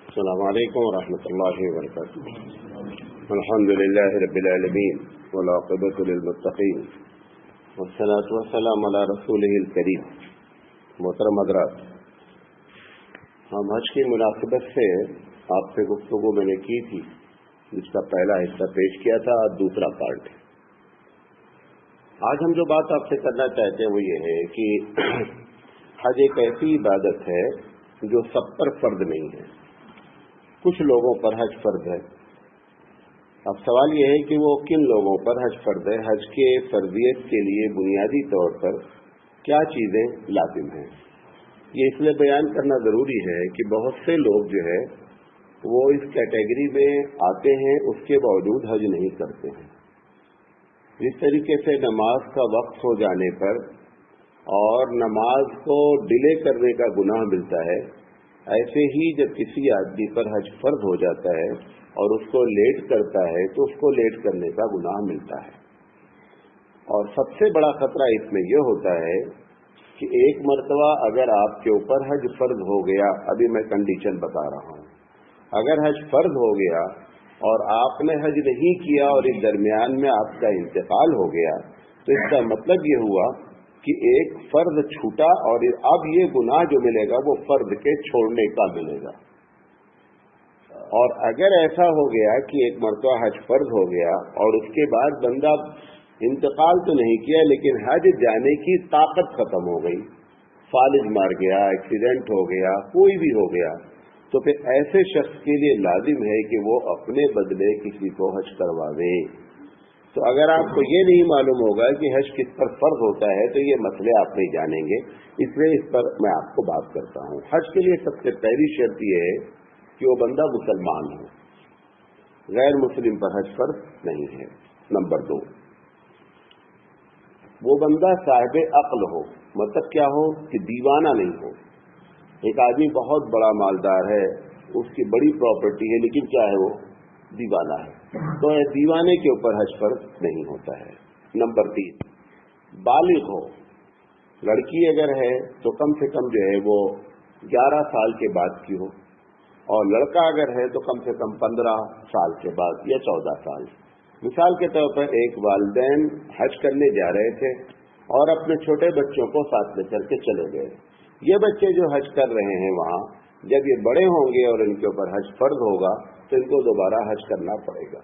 السلام علیکم ورحمۃ اللہ وبرکاتہ. الحمد للہ رب العالمین والعاقبۃ للمتقین والصلاۃ والسلام علی رسولہ الکریم. محترم حضرات، ہم حج کی مناسبت سے آپ سے گفتگو میں نے کی تھی، جس کا پہلا حصہ پیش کیا تھا، دوسرا پارٹ. آج ہم جو بات آپ سے کرنا چاہتے ہیں وہ یہ ہے کہ حج ایک ایسی عبادت ہے جو سب پر فرض نہیں ہے. کچھ لوگوں پر حج فرض ہے. اب سوال یہ ہے کہ وہ کن لوگوں پر حج فرض ہے. حج کے فرضیت کے لیے بنیادی طور پر کیا چیزیں لازم ہیں، یہ اس لیے بیان کرنا ضروری ہے کہ بہت سے لوگ جو ہے وہ اس کیٹیگری میں آتے ہیں، اس کے باوجود حج نہیں کرتے ہیں. جس طریقے سے نماز کا وقت ہو جانے پر اور نماز کو ڈیلے کرنے کا گناہ ملتا ہے، ایسے ہی جب کسی آدمی پر حج فرض ہو جاتا ہے اور اس کو لیٹ کرتا ہے تو اس کو لیٹ کرنے کا گناہ ملتا ہے. اور سب سے بڑا خطرہ اس میں یہ ہوتا ہے کہ ایک مرتبہ اگر آپ کے اوپر حج فرض ہو گیا، ابھی میں کنڈیشن بتا رہا ہوں، اگر حج فرض ہو گیا اور آپ نے حج نہیں کیا اور اس درمیان میں آپ کا انتقال ہو گیا، تو اس کا مطلب یہ ہوا کہ ایک فرض چھوٹا اور اب یہ گناہ جو ملے گا وہ فرض کے چھوڑنے کا ملے گا. اور اگر ایسا ہو گیا کہ ایک مرتبہ حج فرض ہو گیا اور اس کے بعد بندہ انتقال تو نہیں کیا لیکن حج جانے کی طاقت ختم ہو گئی، فالج مار گیا، ایکسیڈنٹ ہو گیا، کوئی بھی ہو گیا، تو پھر ایسے شخص کے لیے لازم ہے کہ وہ اپنے بدلے کسی کو حج کروا دے. تو اگر آپ کو یہ نہیں معلوم ہوگا کہ حج کس پر فرض ہوتا ہے تو یہ مسئلے آپ نہیں جانیں گے. اس لیے اس پر میں آپ کو بات کرتا ہوں. حج کے لیے سب سے پہلی شرط یہ ہے کہ وہ بندہ مسلمان ہو، غیر مسلم پر حج فرض نہیں ہے. نمبر 2، وہ بندہ صاحب عقل ہو. مطلب کیا ہو کہ دیوانہ نہیں ہو. ایک آدمی بہت بڑا مالدار ہے، اس کی بڑی پراپرٹی ہے، لیکن کیا ہے وہ دیوانہ ہے، تو دیوانے کے اوپر حج فرض نہیں ہوتا ہے. نمبر 3، بالغ ہو. لڑکی اگر ہے تو کم سے کم جو ہے وہ 11 سال کے بعد کی ہو، اور لڑکا اگر ہے تو کم سے کم 15 سال کے بعد یا 14 سال. مثال کے طور پر ایک والدین حج کرنے جا رہے تھے اور اپنے چھوٹے بچوں کو ساتھ لے کر کے چلے گئے. یہ بچے جو حج کر رہے ہیں وہاں جب یہ بڑے ہوں گے اور ان کے اوپر حج فرض ہوگا تو ان کو دوبارہ حج کرنا پڑے گا،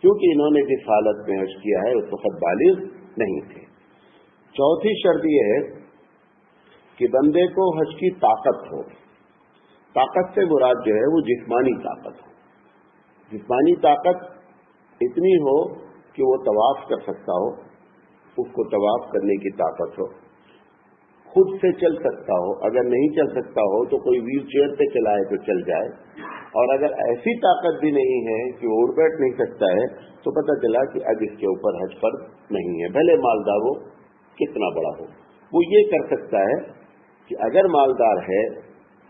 کیونکہ انہوں نے جس حالت میں حج کیا ہے اس وقت بالغ نہیں تھے. چوتھی شرط یہ ہے کہ بندے کو حج کی طاقت ہو. طاقت سے مراد جو ہے وہ جسمانی طاقت ہو. جسمانی طاقت اتنی ہو کہ وہ طواف کر سکتا ہو، اس کو طواف کرنے کی طاقت ہو، خود سے چل سکتا ہو، اگر نہیں چل سکتا ہو تو کوئی ویل چیئر پہ چلائے تو چل جائے، اور اگر ایسی طاقت بھی نہیں ہے کہ وہ اٹھ بیٹھ نہیں سکتا ہے تو پتہ چلا کہ اب اس کے اوپر حج فرض نہیں ہے، بھلے مالدار ہو کتنا بڑا ہو. وہ یہ کر سکتا ہے کہ اگر مالدار ہے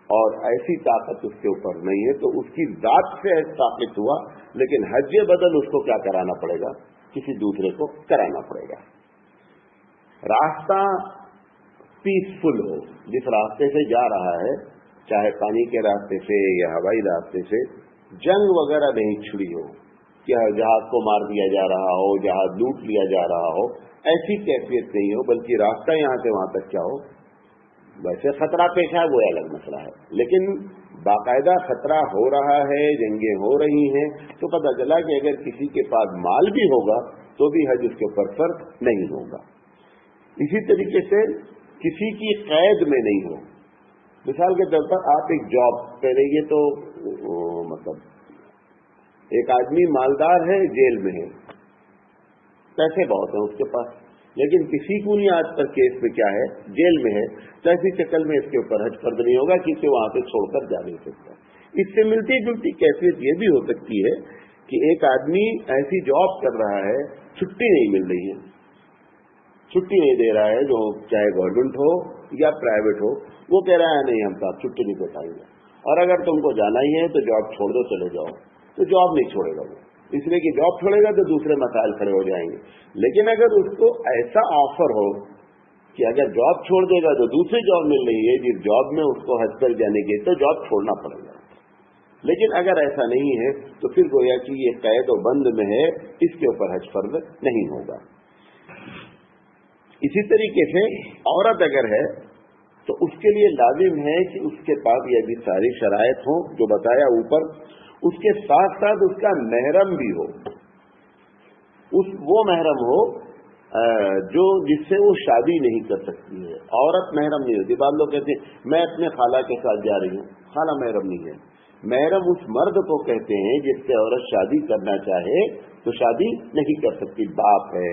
اور ایسی طاقت اس کے اوپر نہیں ہے تو اس کی ذات سے ثابت ہوا، لیکن حج بدل اس کو کیا کرانا پڑے گا؟ کسی دوسرے کو کرانا پڑے گا. راستہ پیسفل ہو. جس راستے سے جا رہا ہے، چاہے پانی کے راستے سے یا ہوائی راستے سے، جنگ وغیرہ نہیں چھڑی ہو کہ جہاز کو مار دیا جا رہا ہو، جہاز لوٹ لیا جا رہا ہو، ایسی کیفیت نہیں ہو، بلکہ راستہ یہاں سے وہاں تک کیا ہو. ویسے خطرہ پیش ہے وہ الگ مسئلہ ہے، لیکن باقاعدہ خطرہ ہو رہا ہے، جنگیں ہو رہی ہیں، تو پتہ چلا کہ اگر کسی کے پاس مال بھی ہوگا تو بھی حج اس کے اوپر فرض نہیں ہوگا. اسی طریقے سے کسی کی قید میں نہیں ہو. مثال کے طور پر آپ ایک جاب پہ رہیے تو مطلب ایک آدمی مالدار ہے، جیل میں ہے، پیسے بہت ہیں اس کے پاس، لیکن کسی کو نہیں آج تک کیس میں کیا ہے، جیل میں ہے، تو ایسی شکل میں اس کے اوپر حج فرض نہیں ہوگا کیونکہ وہاں سے چھوڑ کر جا نہیں سکتا. اس سے ملتی جلتی کیفیت یہ بھی ہو سکتی ہے کہ ایک آدمی ایسی جاب کر رہا ہے، چھٹی نہیں مل رہی ہے، چھٹی نہیں دے رہا ہے، جو چاہے گورنمنٹ ہو یا پرائیویٹ ہو، وہ کہہ رہا ہے نہیں ہم صاحب چھٹی نہیں دے پائیں گے، اور اگر تم کو جانا ہی ہے تو جاب چھوڑ دو چلے جاؤ، تو جاب نہیں چھوڑے گا وہ، اس لیے کہ جاب چھوڑے گا تو دوسرے مسائل کھڑے ہو جائیں گے. لیکن اگر اس کو ایسا آفر ہو کہ اگر جاب چھوڑ دے گا تو دوسری جاب مل رہی ہے جس جاب میں اس کو حج پر جانے کی، تو جاب چھوڑنا پڑے گا. لیکن اگر ایسا نہیں ہے تو پھر گویا کہ یہ قید و بند میں ہے، اس کے اوپر حج فرض نہیں ہوگا۔ اسی طریقے سے عورت اگر ہے تو اس کے لیے لازم ہے کہ اس کے پاس یہ بھی ساری شرائط ہوں جو بتایا اوپر، اس کے ساتھ ساتھ اس کا محرم بھی ہو، وہ محرم ہو جو جس سے وہ شادی نہیں کر سکتی ہے۔ عورت محرم نہیں ہوتی۔ بعض لوگ کہتے ہیں میں اپنے خالہ کے ساتھ جا رہی ہوں، خالہ محرم نہیں ہے۔ محرم اس مرد کو کہتے ہیں جس سے عورت شادی کرنا چاہے تو شادی نہیں کر سکتی، باپ ہے،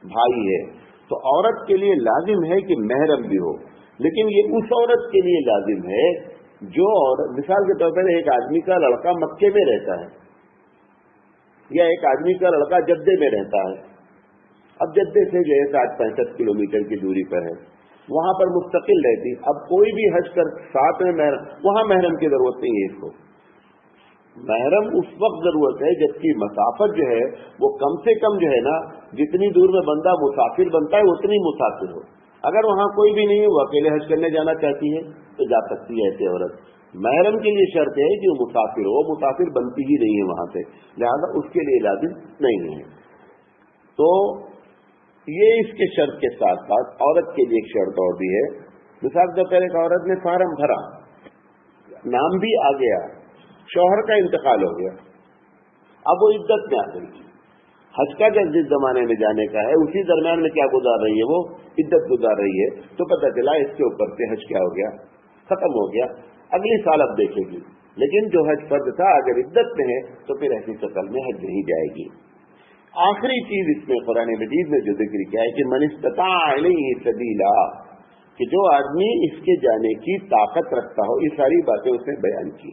بھائی ہے۔ تو عورت کے لیے لازم ہے کہ محرم بھی ہو، لیکن یہ اس عورت کے لیے لازم ہے جو عورت، مثال کے طور پر ایک آدمی کا لڑکا مکے میں رہتا ہے یا ایک آدمی کا لڑکا جدے میں رہتا ہے، اب جدے سے جو ہے 65 کلومیٹر کی دوری پر ہے، وہاں پر مستقل رہتی، اب کوئی بھی حج کر ساتھ میں محرم، وہاں محرم کی ضرورت نہیں ہے اس کو۔ محرم اس وقت ضرورت ہے جبکہ مسافت جو ہے وہ کم سے کم جو ہے نا، جتنی دور میں بندہ مسافر بنتا ہے اتنی مسافر ہو۔ اگر وہاں کوئی بھی نہیں ہے، وہ اکیلے حج کرنے جانا چاہتی ہے تو جا سکتی ہے ایسے عورت۔ محرم کے لیے شرط ہے کہ وہ مسافر ہو، مسافر بنتی ہی نہیں ہے وہاں سے، لہذا اس کے لیے لازم نہیں ہے۔ تو یہ اس کے شرط کے ساتھ ساتھ عورت کے لیے ایک شرط اور بھی ہے۔ مثال کے طور پر ایک عورت نے فارم بھرا، نام بھی آ گیا، شوہر کا انتقال ہو گیا، اب وہ عدت میں آ گئی، حج کا جس زمانے میں جانے کا ہے اسی درمیان میں کیا گزار رہی ہے، وہ عدت گزار رہی ہے، تو پتہ چلا اس کے اوپر سے حج کیا ہو گیا، ختم ہو گیا، اگلی سال اب دیکھے گی، لیکن جو حج فرض تھا اگر عدت میں ہے تو پھر ایسی شکل میں حج نہیں جائے گی۔ آخری چیز اس میں قرآن مجید میں جو ذکر کیا ہے کہ من استطاع الیہ سبیلا، کہ جو آدمی اس کے جانے کی طاقت رکھتا ہو، یہ ساری باتیں اس نے بیان کی۔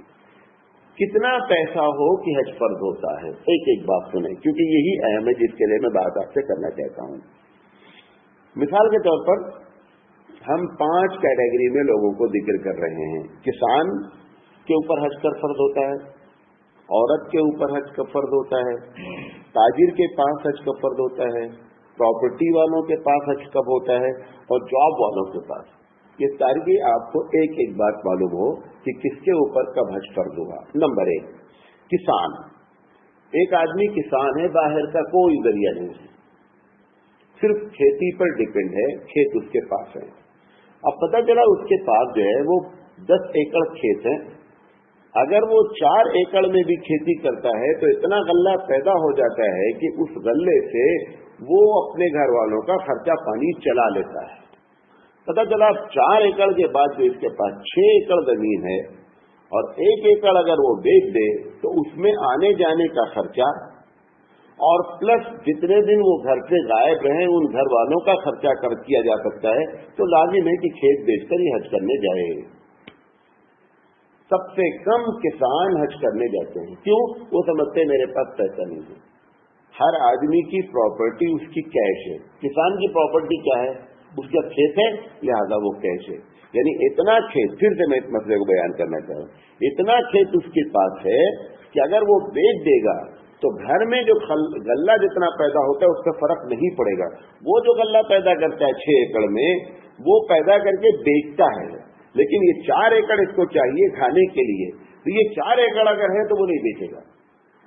کتنا پیسہ ہو کہ حج فرض ہوتا ہے، ایک ایک بات سنیں کیونکہ یہی اہم ہے جس کے لیے میں بات آپ سے کرنا چاہتا ہوں۔ مثال کے طور پر ہم 5 کیٹیگری میں لوگوں کو ذکر کر رہے ہیں۔ کسان کے اوپر حج کا فرض ہوتا ہے، عورت کے اوپر حج کا فرض ہوتا ہے، تاجر کے پاس حج کا فرض ہوتا ہے، پراپرٹی والوں کے پاس حج کب ہوتا ہے، اور جاب والوں کے پاس۔ یہ ساری آپ کو ایک ایک بات معلوم ہو کہ کس کے اوپر کب حج فرض ہوگا۔ نمبر 1، کسان۔ ایک آدمی کسان ہے، باہر کا کوئی ذریعہ نہیں ہے، صرف کھیتی پر ڈیپینڈ ہے، کھیت اس کے پاس ہے۔ اب پتہ چلا اس کے پاس جو ہے وہ 10 ایکڑ کھیت ہے، اگر وہ 4 ایکڑ میں بھی کھیتی کرتا ہے تو اتنا غلہ پیدا ہو جاتا ہے کہ اس غلے سے وہ اپنے گھر والوں کا خرچہ پانی چلا لیتا ہے۔ پتہ چلا 4 ایکڑ کے بعد جو اس کے پاس 6 ایکڑ زمین ہے اور 1 ایکڑ اگر وہ بیچ دے تو اس میں آنے جانے کا خرچہ اور پلس جتنے دن وہ گھر سے غائب رہیں ان گھر والوں کا خرچہ کیا جا سکتا ہے، تو لازم ہے کہ کھیت بیچ کر ہی حج کرنے جائے۔ سب سے کم کسان حج کرنے جاتے ہیں، کیوں؟ وہ سمجھتے ہیں میرے پاس پیسہ نہیں ہے۔ ہر آدمی کی پراپرٹی اس کی کیش ہے، کسان کی پراپرٹی کیا ہے؟ اس کا کھیت ہے، لہذا وہ کیش ہے۔ یعنی اتنا کھیت، پھر سے میں اس مسئلے کو بیان کرنا چاہوں، اتنا کھیت اس کے پاس ہے کہ اگر وہ بیچ دے گا تو گھر میں جو غلہ جتنا پیدا ہوتا ہے اس کا فرق نہیں پڑے گا۔ وہ جو غلہ پیدا کرتا ہے 6 ایکڑ میں، وہ پیدا کر کے بیچتا ہے، لیکن یہ 4 ایکڑ اس کو چاہیے کھانے کے لیے، تو یہ 4 ایکڑ اگر ہے تو وہ نہیں بیچے گا۔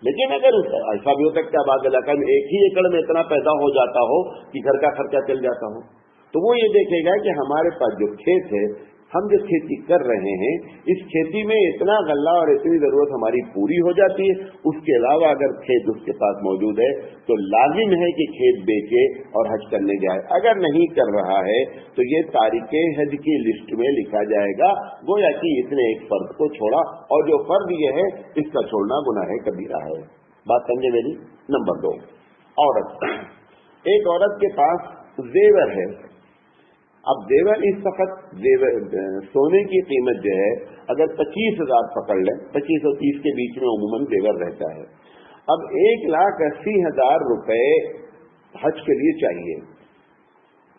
لیکن اگر ایسا بھی ہو سکتا ہے بعض علاقہ میں 1 ہی ایکڑ میں اتنا پیدا ہو جاتا ہو کہ گھر کا خرچہ چل جاتا ہو، تو وہ یہ دیکھے گا کہ ہمارے پاس جو کھیت ہے، ہم جو کھیتی کر رہے ہیں، اس کھیتی میں اتنا غلہ اور اتنی ضرورت ہماری پوری ہو جاتی ہے، اس کے علاوہ اگر کھیت اس کے پاس موجود ہے تو لازم ہے کہ کھیت بیچے اور حج کرنے جائے۔ اگر نہیں کر رہا ہے تو یہ تارک حج کی لسٹ میں لکھا جائے گا، گویا کہ اس نے ایک فرض کو چھوڑا، اور جو فرض یہ ہے اس کا چھوڑنا گناہ کبیرہ ہے۔ بات سمجھے میری؟ نمبر 2، عورت۔ ایک عورت کے پاس زیور ہے۔ اب زیور اس وقت سونے کی قیمت جو ہے اگر 25,000 پکڑ لیں، 25 اور 30 کے بیچ میں عموماً زیور رہتا ہے، اب 1,80,000 روپے حج کے لیے چاہیے۔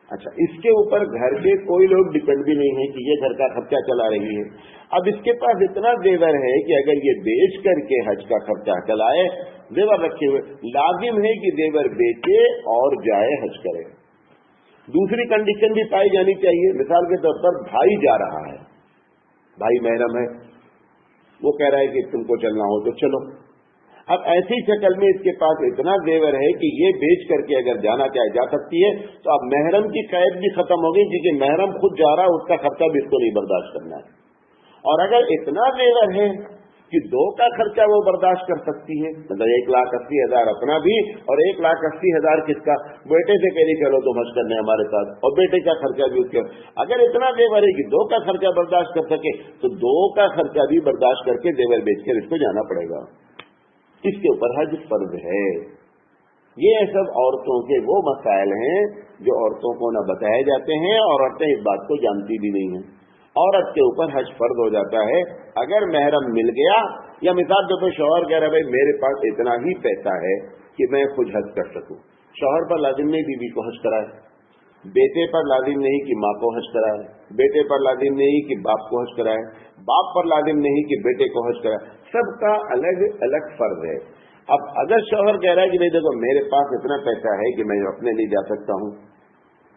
اچھا، اس کے اوپر گھر کے کوئی لوگ ڈپینڈ بھی نہیں ہے کہ یہ گھر کا خرچہ چلا رہی ہے۔ اب اس کے پاس اتنا زیور ہے کہ اگر یہ بیچ کر کے حج کا خرچہ چلائے، زیور رکھے ہوئے، لازم ہے کہ زیور بیچے اور جائے حج کرے۔ دوسری کنڈیشن بھی پائی جانی چاہیے، مثال کے طور پر بھائی جا رہا ہے، بھائی محرم ہے، وہ کہہ رہا ہے کہ تم کو چلنا ہو تو چلو. اب ایسی شکل میں اس کے پاس اتنا زیور ہے کہ یہ بیچ کر کے اگر جانا چاہے جا سکتی ہے. تو اب محرم کی قید بھی ختم ہو گئی کیونکہ محرم خود جا رہا ہے, اس کا خرچہ بھی اس کو نہیں برداشت کرنا ہے. اور اگر اتنا زیور ہے کہ 2 کا خرچہ وہ برداشت کر سکتی ہے, مطلب 1,80,000 اپنا بھی اور 1,80,000 کس کا, بیٹے سے کہہ رہی چلو تم حج کرنے ہمارے ساتھ, اور بیٹے کا خرچہ بھی اس کے. اگر اتنا زیور ہے کہ 2 کا خرچہ برداشت کر سکے تو 2 کا خرچہ بھی برداشت کر کے زیور بیچ کر اس کو جانا پڑے گا. اس کے اوپر حج فرض ہے. یہ سب عورتوں کے وہ مسائل ہیں جو عورتوں کو نہ بتائے جاتے ہیں اور عورتیں اس بات کو جانتی بھی نہیں ہیں. عورت کے اوپر حج فرض ہو جاتا ہے اگر محرم مل گیا, یا مثال کے طور پر شوہر کہہ رہا ہے بھائی میرے پاس اتنا ہی پیسہ ہے کہ میں خود حج کر سکوں. شوہر پر لازم نہیں بیوی کو حج کرائے, بیٹے پر لازم نہیں کہ ماں کو حج کرائے, بیٹے پر لازم نہیں کہ باپ کو حج کرائے, باپ پر لازم نہیں کہ بیٹے کو حج کرائے. سب کا الگ الگ فرض ہے. اب اگر شوہر کہہ رہا ہے کہ نہیں دیکھو میرے پاس اتنا پیسہ ہے کہ میں اپنے لیے جا سکتا ہوں,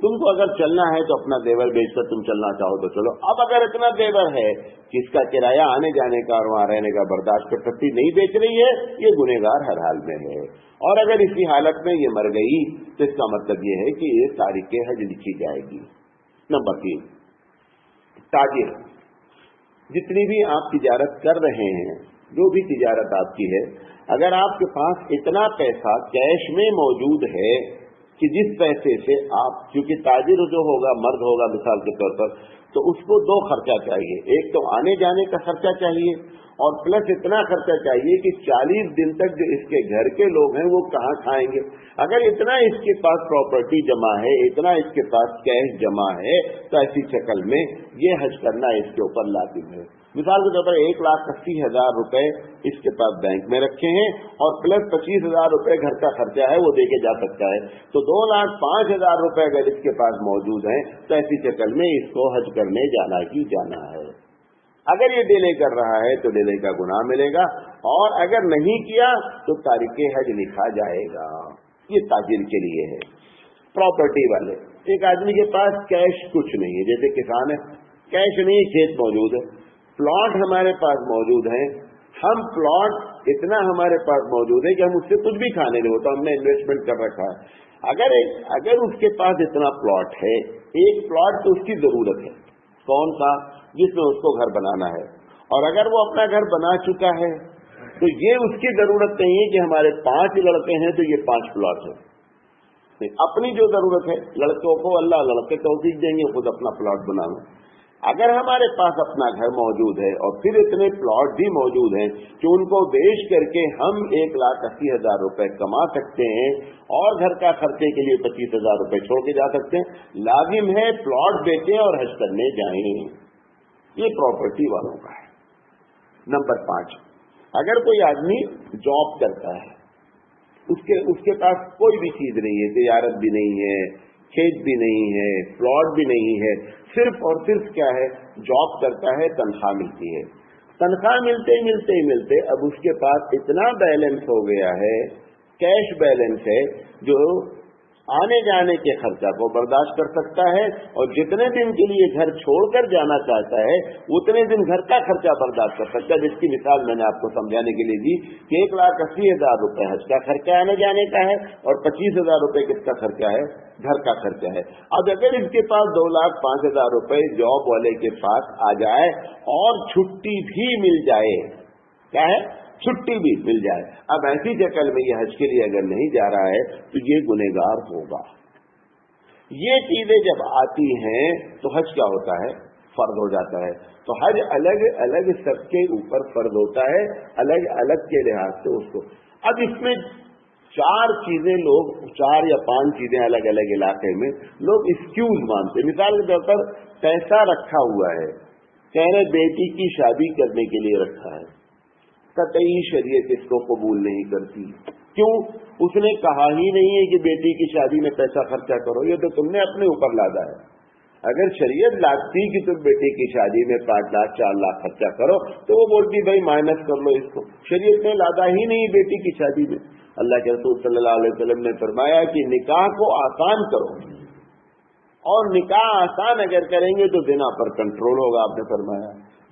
تم کو اگر چلنا ہے تو اپنا زیور بیچ کر تم چلنا چاہو تو چلو. اب اگر اتنا زیور ہے کہ اس کا کرایہ آنے جانے کا اور وہاں رہنے کا برداشت کر سکتی, نہیں بیچ رہی ہے, یہ گنہگار ہر حال میں ہے. اور اگر اسی حالت میں یہ مر گئی تو اس کا مطلب یہ ہے کہ یہ تاریخ حج لکھی جائے گی. نمبر 3, تاجر. جتنی بھی آپ تجارت کر رہے ہیں, جو بھی تجارت آپ کی ہے, اگر آپ کے پاس اتنا پیسہ کیش میں موجود ہے کہ جس پیسے سے آپ, کیونکہ تاجر جو ہوگا مرد ہوگا مثال کے طور پر, تو اس کو 2 خرچہ چاہیے. ایک تو آنے جانے کا خرچہ چاہیے اور پلس اتنا خرچہ چاہیے کہ 40 دن تک جو اس کے گھر کے لوگ ہیں وہ کہاں کھائیں گے. اگر اتنا اس کے پاس پراپرٹی جمع ہے, اتنا اس کے پاس کیش جمع ہے, تو ایسی شکل میں یہ حج کرنا اس کے اوپر لازم ہے. مثال کے طور پر 1,80,000 روپے اس کے پاس بینک میں رکھے ہیں اور پلس 25,000 روپے گھر کا خرچہ ہے وہ دے کے جا سکتا ہے, تو 2,05,000 روپے اگر اس کے پاس موجود ہیں تو ایسی شکل میں اس کو حج کرنے جانا ہی جانا ہے. اگر یہ ڈیلے کر رہا ہے تو ڈیلے کا گناہ ملے گا, اور اگر نہیں کیا تو تاریخ حج لکھا جائے گا. یہ تاجر کے لیے ہے. پراپرٹی والے, ایک آدمی کے پاس کیش کچھ نہیں ہے, جیسے کسان ہے, کیش نہیں, کھیت موجود ہے, پلاٹ ہمارے پاس موجود ہیں, ہم پلاٹ اتنا ہمارے پاس موجود ہے کہ ہم اس سے کچھ بھی کھانے نہیں ہوتا, ہم نے انویسٹمنٹ کر رکھا ہے. اگر اس کے پاس اتنا پلاٹ ہے, ایک پلاٹ تو اس کی ضرورت ہے, کون سا, جس میں اس کو گھر بنانا ہے, اور اگر وہ اپنا گھر بنا چکا ہے تو یہ اس کی ضرورت نہیں ہے کہ ہمارے 5 لڑکے ہیں تو یہ 5 پلاٹ ہے. اپنی جو ضرورت ہے, لڑکوں کو اللہ لڑکے توفیق دیں گے خود اپنا پلاٹ بنانا. اگر ہمارے پاس اپنا گھر موجود ہے اور پھر اتنے پلاٹ بھی موجود ہیں کہ ان کو بیچ کر کے ہم 1,80,000 روپے کما سکتے ہیں اور گھر کا خرچے کے لیے 25,000 روپے چھوڑ کے جا سکتے ہیں, لازم ہے پلاٹ بیچیں اور حج کرنے جائیں. یہ پراپرٹی والوں کا ہے. نمبر 5, اگر کوئی آدمی جاب کرتا ہے, اس کے پاس کوئی بھی چیز نہیں ہے, تجارت بھی نہیں ہے, کھیت بھی نہیں ہے, پلاٹ بھی نہیں ہے, صرف اور صرف کیا ہے, جاب کرتا ہے, تنخواہ ملتی ہے. تنخواہ ملتے اب اس کے پاس اتنا بیلنس ہو گیا ہے, کیش بیلنس ہے, جو آنے جانے کے خرچہ کو برداشت کر سکتا ہے, اور جتنے دن کے لیے گھر چھوڑ کر جانا چاہتا ہے اتنے دن گھر کا خرچہ برداشت کر سکتا ہے. جس کی مثال میں نے آپ کو سمجھانے کے لیے دی کہ 1,80,000 روپے حج کا خرچہ آنے جانے کا ہے اور 25,000 روپے کس کا خرچہ ہے, گھر کا خرچہ ہے. اب اگر اس کے پاس 2,05,000 روپے جاب والے کے پاس آ جائے اور چھٹی بھی مل جائے, کیا ہے, چھٹی بھی مل جائے, اب ایسی شکل میں یہ حج کے لیے اگر نہیں جا رہا ہے تو یہ گنہگار ہوگا. یہ چیزیں جب آتی ہیں تو حج کیا ہوتا ہے, فرض ہو جاتا ہے. تو حج الگ الگ سب کے اوپر فرض ہوتا ہے, الگ الگ کے لحاظ سے اس کو. اب اس میں 4 چیزیں لوگ, 4 یا 5 چیزیں الگ الگ علاقے میں لوگ ایکسکیوز مانتے. مثال کے طور پر پیسہ رکھا ہوا ہے, کہہ رہے بیٹی کی شادی کرنے کے لیے رکھا ہے, قطعی شریعت اس کو قبول نہیں کرتی. کیوں؟ اس نے کہا ہی نہیں ہے کہ بیٹی کی شادی میں پیسہ خرچہ کرو, یہ تو تم نے اپنے اوپر لادا ہے. اگر شریعت لاتی کہ تم بیٹی کی شادی میں 5 لاکھ 4 لاکھ خرچہ کرو تو وہ بولتی بھائی مائنس کر لو اس کو. شریعت نے لادا ہی نہیں بیٹی کی شادی میں. اللہ کے رسول صلی اللہ علیہ وسلم نے فرمایا کہ نکاح کو آسان کرو, اور نکاح آسان اگر کریں گے تو زنا پر کنٹرول ہوگا. آپ نے فرمایا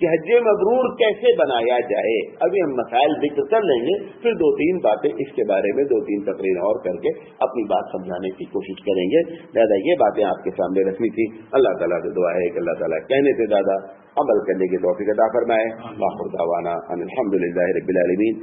کہ حج مبرور کیسے بنایا جائے. ابھی ہم مسائل ذکر کر لیں گے، پھر 2-3 باتیں اس کے بارے میں 2-3 تقریر اور کر کے اپنی بات سمجھانے کی کوشش کریں گے. دادا یہ باتیں آپ کے سامنے رکھنی تھی. اللہ تعالیٰ سے دعا ہے کہ اللہ تعالیٰ کہنے سے زیادہ عمل کرنے کی توفیق عطا فرمائے. آخر دعوانا ان الحمد للہ رب العالمین.